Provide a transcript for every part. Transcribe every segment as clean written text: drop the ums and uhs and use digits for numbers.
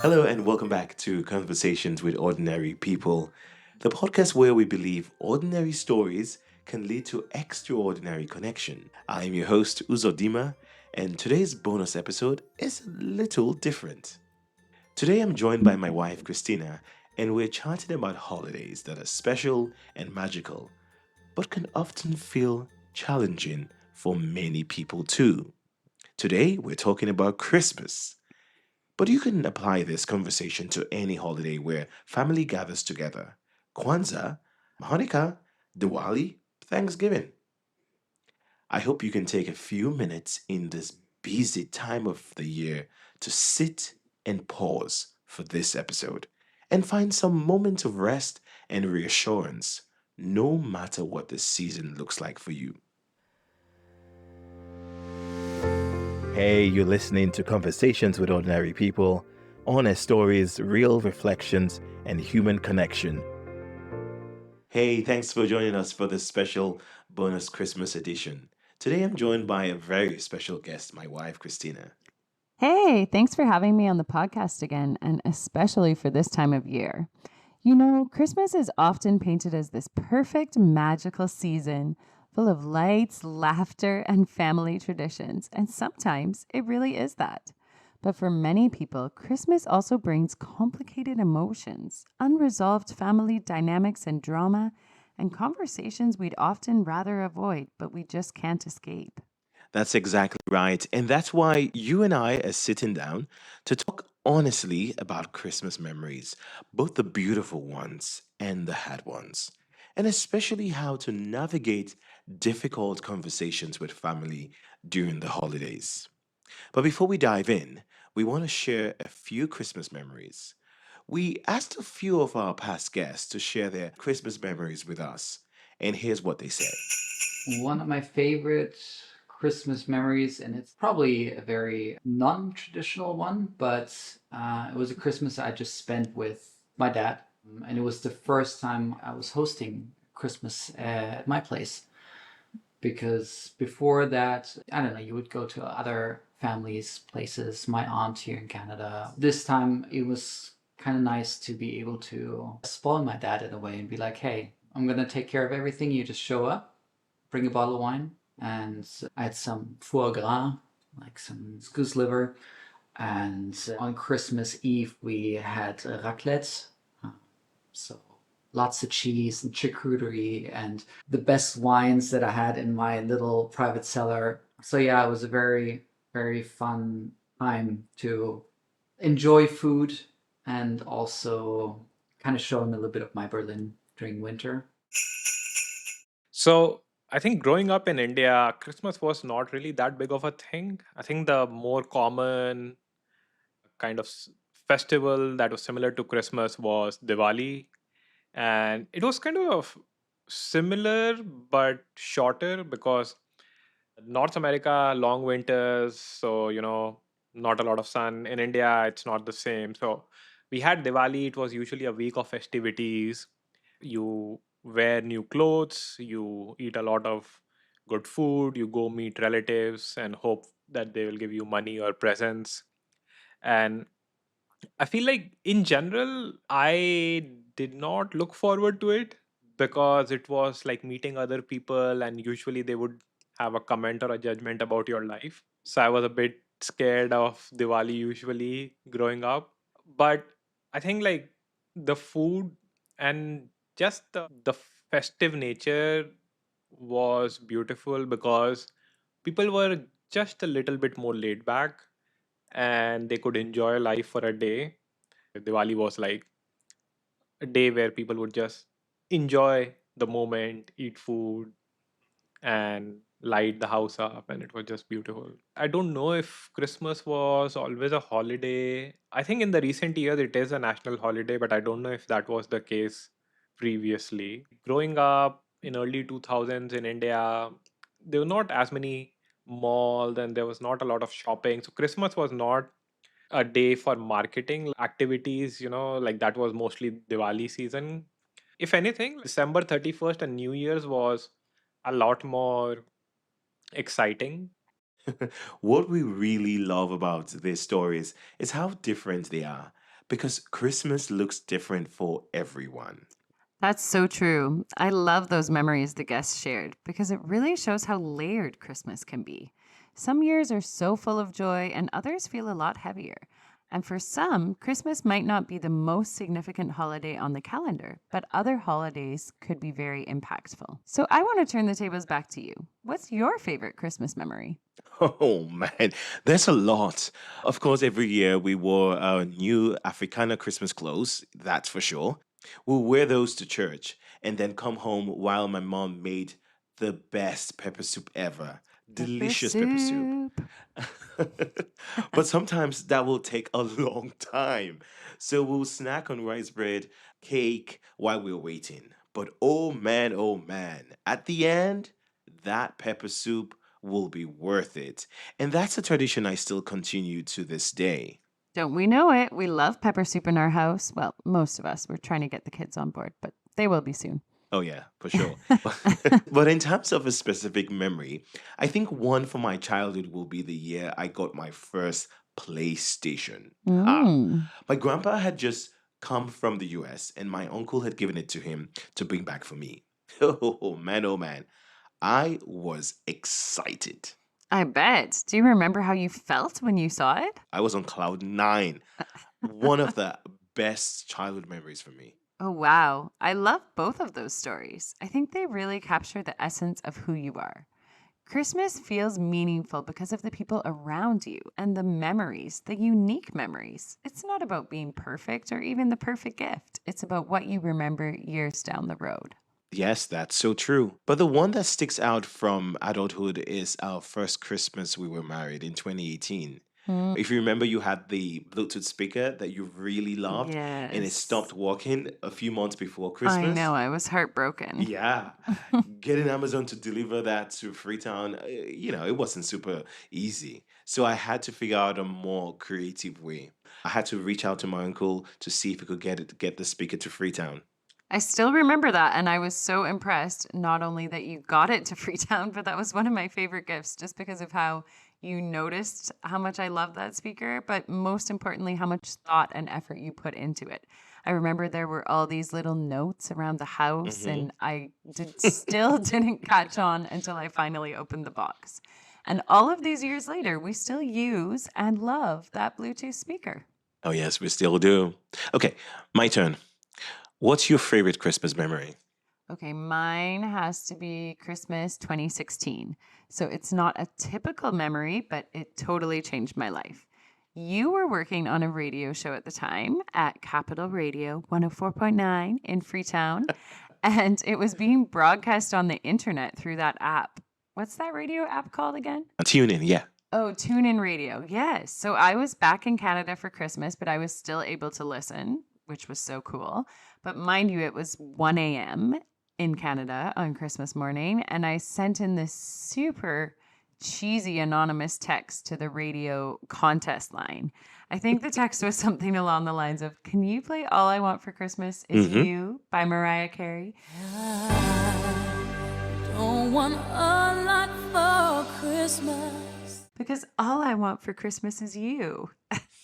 Hello, and welcome back to Conversations with Ordinary People, the podcast where we believe ordinary stories can lead to extraordinary connection. I'm your host, Uzodima, and today's bonus episode is a little different. Today, I'm joined by my wife, Christina, and we're chatting about holidays that are special and magical, but can often feel challenging for many people too. Today, we're talking about Christmas. But you can apply this conversation to any holiday where family gathers together. Kwanzaa, Hanukkah, Diwali, Thanksgiving. I hope you can take a few minutes in this busy time of the year to sit and pause for this episode and find some moments of rest and reassurance, no matter what the season looks like for you. Hey, you're listening to Conversations with Ordinary People, honest stories, real reflections, and human connection. Hey, thanks for joining us for this special bonus Christmas edition. Today I'm joined by a very special guest, my wife, Christina. Hey, thanks for having me on the podcast again, and especially for this time of year. You know, Christmas is often painted as this perfect, magical season full of lights, laughter, and family traditions, and sometimes it really is that. But for many people, Christmas also brings complicated emotions, unresolved family dynamics and drama, and conversations we'd often rather avoid, but we just can't escape. That's exactly right. And that's why you and I are sitting down to talk honestly about Christmas memories, both the beautiful ones and the hard ones, and especially how to navigate difficult conversations with family during the holidays. But before we dive in, we want to share a few Christmas memories. We asked a few of our past guests to share their Christmas memories with us, and here's what they said. One of my favorite Christmas memories, and it's probably a very non traditional one, but it was a Christmas I just spent with my dad. And it was the first time I was hosting Christmas at my place. Because before that, I don't know, you would go to other families' places, my aunt here in Canada. This time it was kind of nice to be able to spoil my dad in a way and be like, hey, I'm going to take care of everything. You just show up, bring a bottle of wine, and I had some foie gras, like some goose liver. And on Christmas Eve, we had raclette. Uh, So lots of cheese and charcuterie and the best wines that I had in my little private cellar. So yeah, it was a very, very fun time to enjoy food and also kind of show him a little bit of my Berlin during winter. So I think growing up in India, Christmas was not really that big of a thing. I think the more common kind of festival that was similar to Christmas was Diwali. And it was kind of similar but shorter because North America, long winters. So, not a lot of sun. In India, it's not the same. So we had Diwali. It was usually a week of festivities. You wear new clothes, you eat a lot of good food, you go meet relatives and hope that they will give you money or presents. And I feel like in general, I did not look forward to it because it was like meeting other people, and usually they would have a comment or a judgment about your life. So I was a bit scared of Diwali usually growing up. But I think like the food and just the festive nature was beautiful because people were just a little bit more laid back and they could enjoy life for a day. Diwali was like a day where people would just enjoy the moment, eat food, and light the house up, and it was just beautiful. I don't know if Christmas was always a holiday. I think in the recent years it is a national holiday, but I don't know if that was the case previously. Growing up in early 2000s in India, there were not as many malls and there was not a lot of shopping. So Christmas was not a day for marketing activities, like that was mostly Diwali season. If anything, December 31st and New Year's was a lot more exciting. What we really love about these stories is how different they are because Christmas looks different for everyone. That's so true. I love those memories the guests shared because it really shows how layered Christmas can be. Some years are so full of joy, and others feel a lot heavier. And for some, Christmas might not be the most significant holiday on the calendar, but other holidays could be very impactful. So I want to turn the tables back to you. What's your favorite Christmas memory? Oh man, there's a lot. Of course, every year we wore our new Africana Christmas clothes, that's for sure. We'll wear those to church and then come home while my mom made the best pepper soup ever. Pepper Delicious pepper soup. soup. But sometimes that will take a long time. So we'll snack on rice bread, cake while we're waiting. But oh man, at the end, that pepper soup will be worth it. And that's a tradition I still continue to this day. Don't we know it? We love pepper soup in our house. Well, most of us. We're trying to get the kids on board, but they will be soon. Oh, yeah, for sure. But in terms of a specific memory, I think one from my childhood will be the year I got my first PlayStation. Ha! Mm. My grandpa had just come from the US and my uncle had given it to him to bring back for me. Oh man, oh man. I was excited. I bet. Do you remember how you felt when you saw it? I was on cloud nine. One of the best childhood memories for me. Oh, wow. I love both of those stories. I think they really capture the essence of who you are. Christmas feels meaningful because of the people around you and the memories, the unique memories. It's not about being perfect or even the perfect gift. It's about what you remember years down the road. Yes, that's so true. But the one that sticks out from adulthood is our first Christmas we were married in 2018. Mm, If you remember, you had the Bluetooth speaker that you really loved and it yes. stopped working a few months before I Christmas. know. I was heartbroken. Yeah, getting Amazon to deliver that to Freetown, it wasn't super easy. So I had to figure out a more creative way. I had to reach out to my uncle to see if he could get the speaker to Freetown. I still remember that, and I was so impressed, not only that you got it to Freetown, but that was one of my favorite gifts just because of how you noticed how much I love that speaker, but most importantly, how much thought and effort you put into it. I remember there were all these little notes around the house, Hmm. and I still didn't catch on until I finally opened the box. And all of these years later, we still use and love that Bluetooth speaker. Oh, yes, we still do. Okay, my turn. What's your favorite Christmas memory? Okay, mine has to be Christmas 2016. So it's not a typical memory, but it totally changed my life. You were working on a radio show at the time at Capital Radio 104.9 in Freetown, and it was being broadcast on the internet through that app. What's that radio app called again? Tune in, yeah. Oh, TuneIn Radio. Yes. So I was back in Canada for Christmas, but I was still able to listen, which was so cool. But mind you, it was 1 a.m. in Canada on Christmas morning, and I sent in this super cheesy anonymous text to the radio contest line. I think the text was something along the lines of, "Can you play All I Want for Christmas Is Hmm. You by Mariah Carey?" Don't want a lot for Christmas. Because all I want for Christmas is you.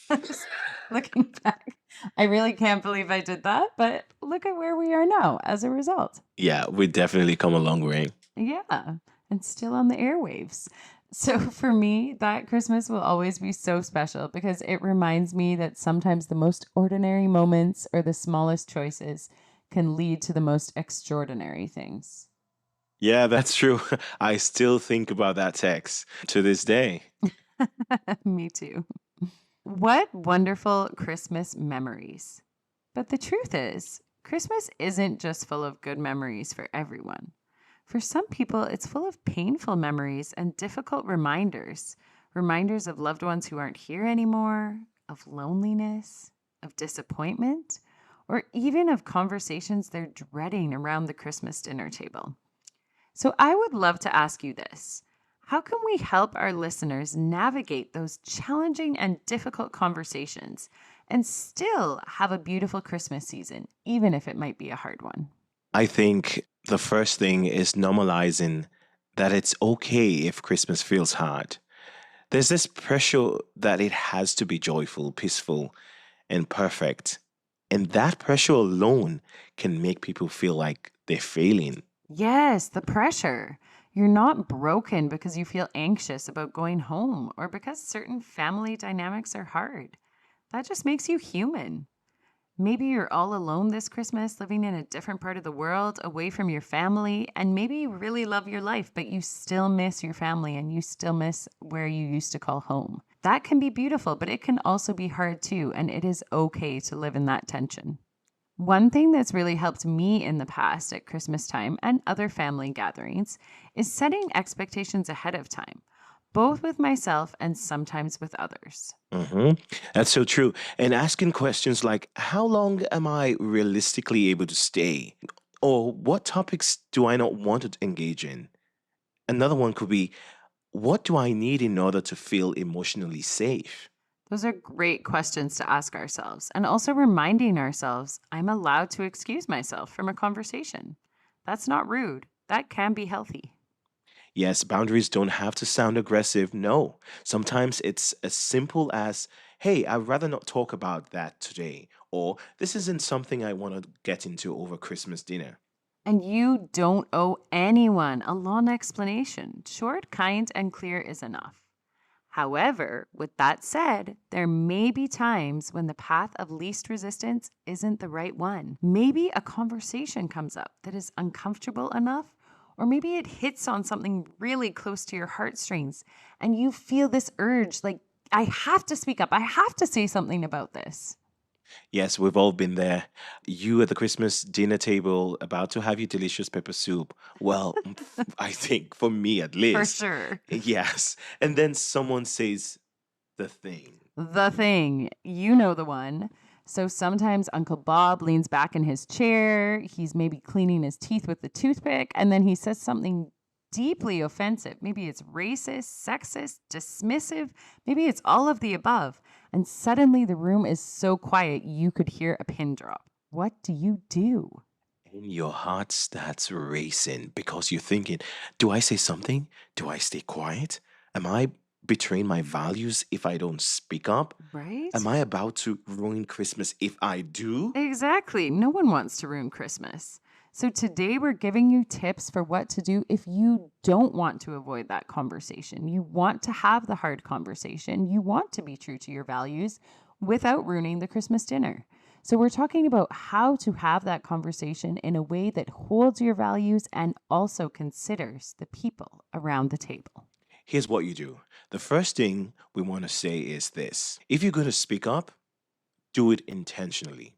Just looking back, I really can't believe I did that, but look at where we are now as a result. Yeah, we definitely come a long way. Yeah, and still on the airwaves. So for me, that Christmas will always be so special because it reminds me that sometimes the most ordinary moments or the smallest choices can lead to the most extraordinary things. Yeah, that's true. I still think about that text to this day. Me too. What wonderful Christmas memories. But the truth is, Christmas isn't just full of good memories for everyone. For some people, it's full of painful memories and difficult reminders. Reminders of loved ones who aren't here anymore, of loneliness, of disappointment, or even of conversations they're dreading around the Christmas dinner table. So I would love to ask you this. How can we help our listeners navigate those challenging and difficult conversations and still have a beautiful Christmas season, even if it might be a hard one? I think the first thing is normalizing that it's okay if Christmas feels hard. There's this pressure that it has to be joyful, peaceful, and perfect. And that pressure alone can make people feel like they're failing. Yes, the pressure. You're not broken because you feel anxious about going home or because certain family dynamics are hard. That just makes you human. Maybe you're all alone this Christmas, living in a different part of the world, away from your family, and maybe you really love your life, but you still miss your family and you still miss where you used to call home. That can be beautiful, but it can also be hard too, and it is okay to live in that tension. One thing that's really helped me in the past at Christmas time and other family gatherings is setting expectations ahead of time, both with myself and sometimes with others. hmm That's so true. And asking questions like, how long am I realistically able to stay? Or what topics do I not want to engage in? Another one could be, what do I need in order to feel emotionally safe? Those are great questions to ask ourselves, and also reminding ourselves I'm allowed to excuse myself from a conversation. That's not rude, that can be healthy. Yes, boundaries don't have to sound aggressive. No. Sometimes it's as simple as, hey, I'd rather not talk about that today. Or this isn't something I want to get into over Christmas dinner. And you don't owe anyone a long explanation. Short, kind, and clear is enough. However, with that said, there may be times when the path of least resistance isn't the right one. Maybe a conversation comes up that is uncomfortable enough, or maybe it hits on something really close to your heartstrings, and you feel this urge like, I have to speak up, I have to say something about this. Yes, we've all been there. You at the Christmas dinner table about to have your delicious pepper soup. Well, I think for me at For least. sure. Yes. And then someone says the thing. The thing, you know the one. So sometimes Uncle Bob leans back in his chair. He's maybe cleaning his teeth with the toothpick, and then he says something deeply offensive. Maybe it's racist, sexist, dismissive. Maybe it's all of the above. And suddenly the room is so quiet you could hear a pin drop. What do you do? And your heart starts racing because you're thinking, do I say something? Do I stay quiet? Am I betraying my values if I don't speak up? Right? Am I about to ruin Christmas if I do? Exactly. No one wants to ruin Christmas. So today we're giving you tips for what to do if you don't want to avoid that conversation. You want to have the hard conversation. You want to be true to your values without ruining the Christmas dinner. So we're talking about how to have that conversation in a way that holds your values and also considers the people around the table. Here's what you do. The first thing we want to say is this: if you're going to speak up, do it intentionally,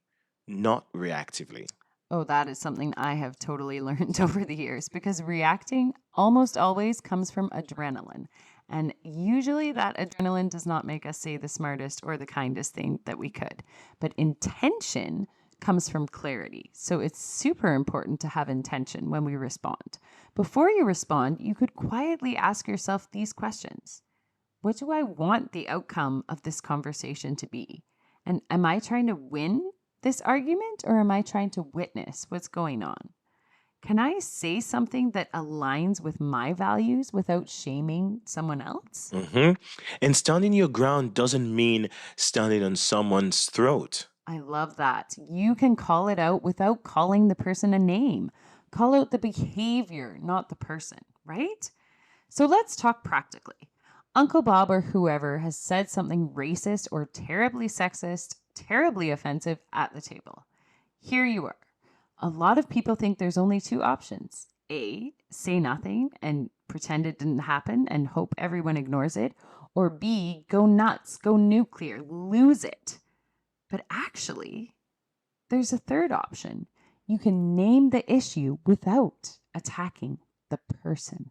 not reactively. Oh, that is something I have totally learned over the years because reacting almost always comes from adrenaline. And usually that adrenaline does not make us say the smartest or the kindest thing that we could. But intention comes from clarity. So it's super important to have intention when we respond. Before you respond, you could quietly ask yourself these questions. What do I want the outcome of this conversation to be? And am I trying to win this argument or am I trying to witness what's going on? Can I say something that aligns with my values without shaming someone else? hmm And standing your ground doesn't mean standing on someone's throat. I love that. You can call it out without calling the person a name. Call out the behavior, not the person, right? So let's talk practically. Uncle Bob or whoever has said something racist or terribly sexist, terribly offensive at the table. Here you are. A lot of people think there's only two options. A, say nothing and pretend it didn't happen and hope everyone ignores it. Or B, go nuts, go nuclear, lose it. But actually, there's a third option. You can name the issue without attacking the person.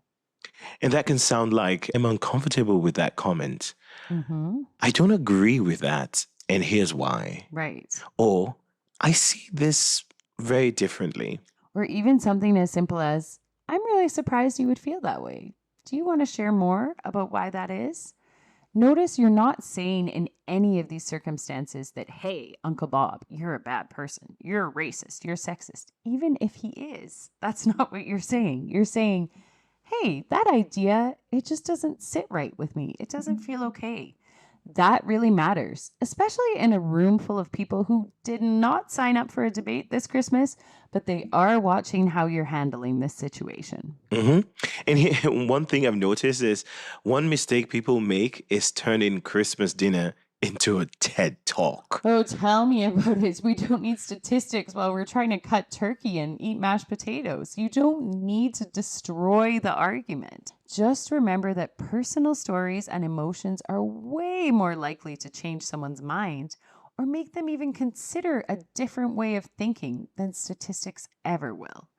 And that can sound like I'm uncomfortable with that comment. Mm-hmm. I don't agree with that, and here's why. Right. Or I see this very differently. Or even something as simple as, I'm really surprised you would feel that way. Do you want to share more about why that is? Notice you're not saying in any of these circumstances that, hey, Uncle Bob, you're a bad person. You're a racist. You're sexist. Even if he is, that's not what you're saying. You're saying, hey, that idea, it just doesn't sit right with me. It doesn't feel okay. That really matters, especially in a room full of people who did not sign up for a debate this Christmas, but they are watching how you're handling this situation. hmm And one thing I've noticed is one mistake people make is turning Christmas dinner into a TED talk. Oh, tell me about it. We don't need statistics while we're trying to cut turkey and eat mashed potatoes. You don't need to destroy the argument. Just remember that personal stories and emotions are way more likely to change someone's mind or make them even consider a different way of thinking than statistics ever will.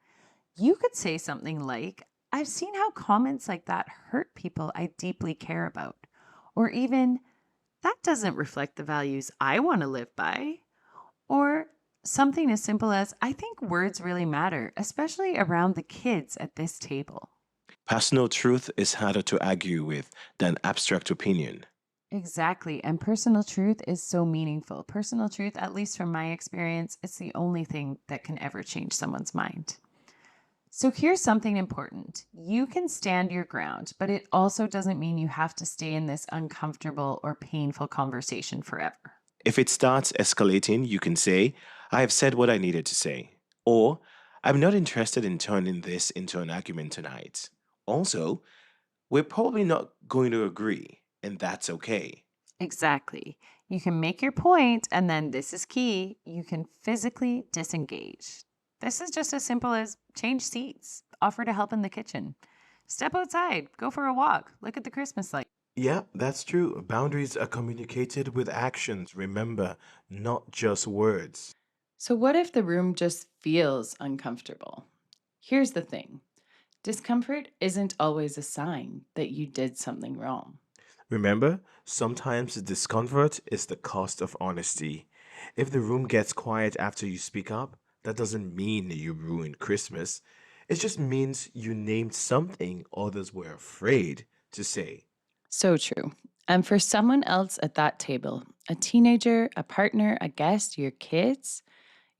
You could say something like, I've seen how comments like that hurt people I deeply care about. Or even, that doesn't reflect the values I want to live by. Or something as simple as, I think words really matter, especially around the kids at this table. Personal truth is harder to argue with than abstract opinion. Exactly. And personal truth is so meaningful. Personal truth, at least from my experience, it's the only thing that can ever change someone's mind. So here's something important. You can stand your ground, but it also doesn't mean you have to stay in this uncomfortable or painful conversation forever. If it starts escalating, you can say, I have said what I needed to say. Or, I'm not interested in turning this into an argument tonight. Also, we're probably not going to agree, and that's okay. Exactly. You can make your point, and then this is key, you can physically disengage. This is just as simple as change seats, offer to help in the kitchen, step outside, go for a walk, look at the Christmas lights. Yeah, that's true. Boundaries are communicated with actions, remember, not just words. So, what if the room just feels uncomfortable? Here's the thing, discomfort isn't always a sign that you did something wrong. Remember, sometimes the discomfort is the cost of honesty. If the room gets quiet after you speak up, that doesn't mean you ruined Christmas. It just means you named something others were afraid to say. So true. And for someone else at that table, a teenager, a partner, a guest, your kids,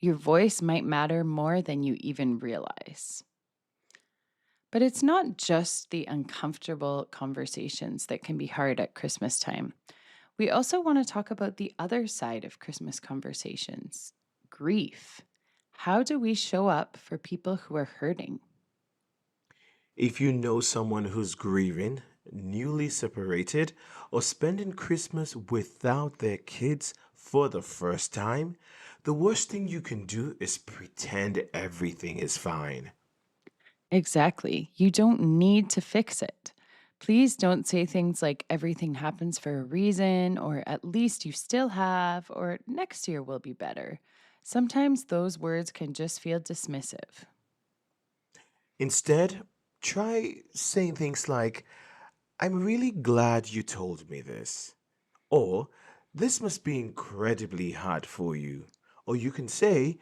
your voice might matter more than you even realize. But it's not just the uncomfortable conversations that can be hard at Christmas time. We also want to talk about the other side of Christmas conversations, grief. How do we show up for people who are hurting? If you know someone who's grieving, newly separated, or spending Christmas without their kids for the first time, the worst thing you can do is pretend everything is fine. Exactly. You don't need to fix it. Please don't say things like everything happens for a reason, or at least you still have, or next year will be better. Sometimes those words can just feel dismissive. Instead, try saying things like, I'm really glad you told me this. Or, this must be incredibly hard for you. Or you can say,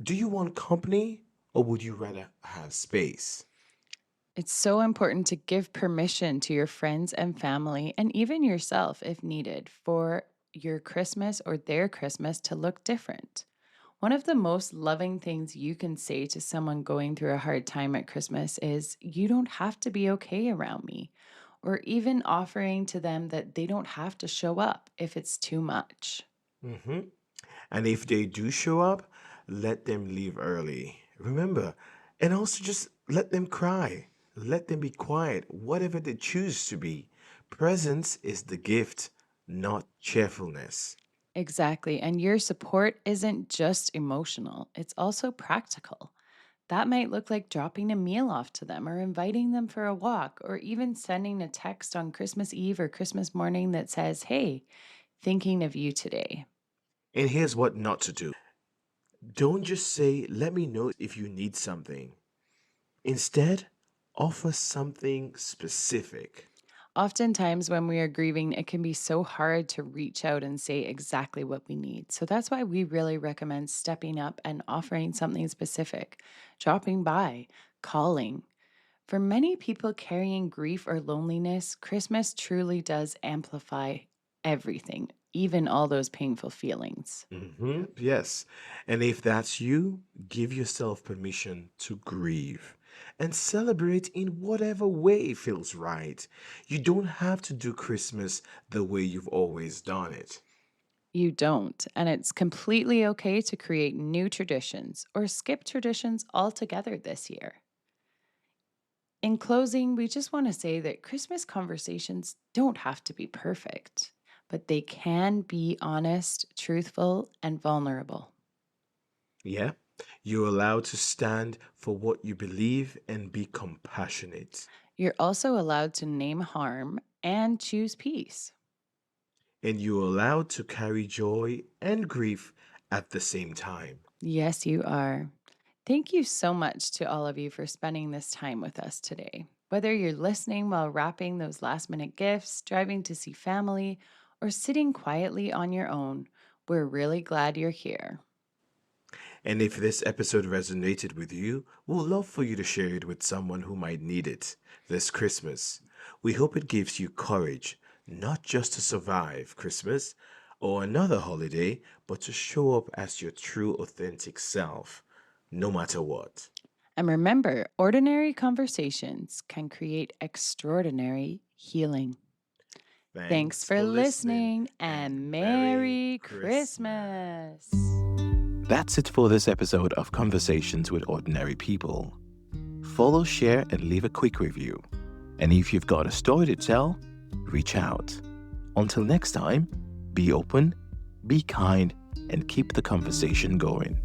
do you want company or would you rather have space? It's so important to give permission to your friends and family, and even yourself if needed, for your Christmas or their Christmas to look different. One of the most loving things you can say to someone going through a hard time at Christmas is, you don't have to be okay around me, or even offering to them that they don't have to show up if it's too much. hmm And if they do show up, let them leave early. Remember, and also just let them cry. Let them be quiet, whatever they choose to be. Presence is the gift, not cheerfulness. Exactly. And your support isn't just emotional, it's also practical. That might look like dropping a meal off to them or inviting them for a walk or even sending a text on Christmas Eve or Christmas morning that says, hey, thinking of you today. And here's what not to do. Don't just say, let me know if you need something. Instead, offer something specific. Oftentimes, when we are grieving, it can be so hard to reach out and say exactly what we need. So that's why we really recommend stepping up and offering something specific, dropping by, calling. For many people carrying grief or loneliness, Christmas truly does amplify everything, even all those painful feelings. Yes. And if that's you, give yourself permission to grieve. and celebrate in whatever way feels right. You don't have to do Christmas the way you've always done it. You don't, and it's completely okay to create new traditions or skip traditions altogether this year. In closing, we just want to say that Christmas conversations don't have to be perfect, but they can be honest, truthful, and vulnerable. Yeah? You're allowed to stand for what you believe and be compassionate. You're also allowed to name harm and choose peace. And you're allowed to carry joy and grief at the same time. Yes, you are. Thank you so much to all of you for spending this time with us today. Whether you're listening while wrapping those last minute gifts, driving to see family, or sitting quietly on your own, we're really glad you're here. And if this episode resonated with you, we'd love for you to share it with someone who might need it this Christmas. We hope it gives you courage, not just to survive Christmas or another holiday, but to show up as your true, authentic self, no matter what. And remember, ordinary conversations can create extraordinary healing. Thanks for listening and Merry Christmas. That's it for this episode of Conversations with Ordinary People. Follow, share, and leave a quick review. And if you've got a story to tell, reach out. Until next time, be open, be kind, and keep the conversation going.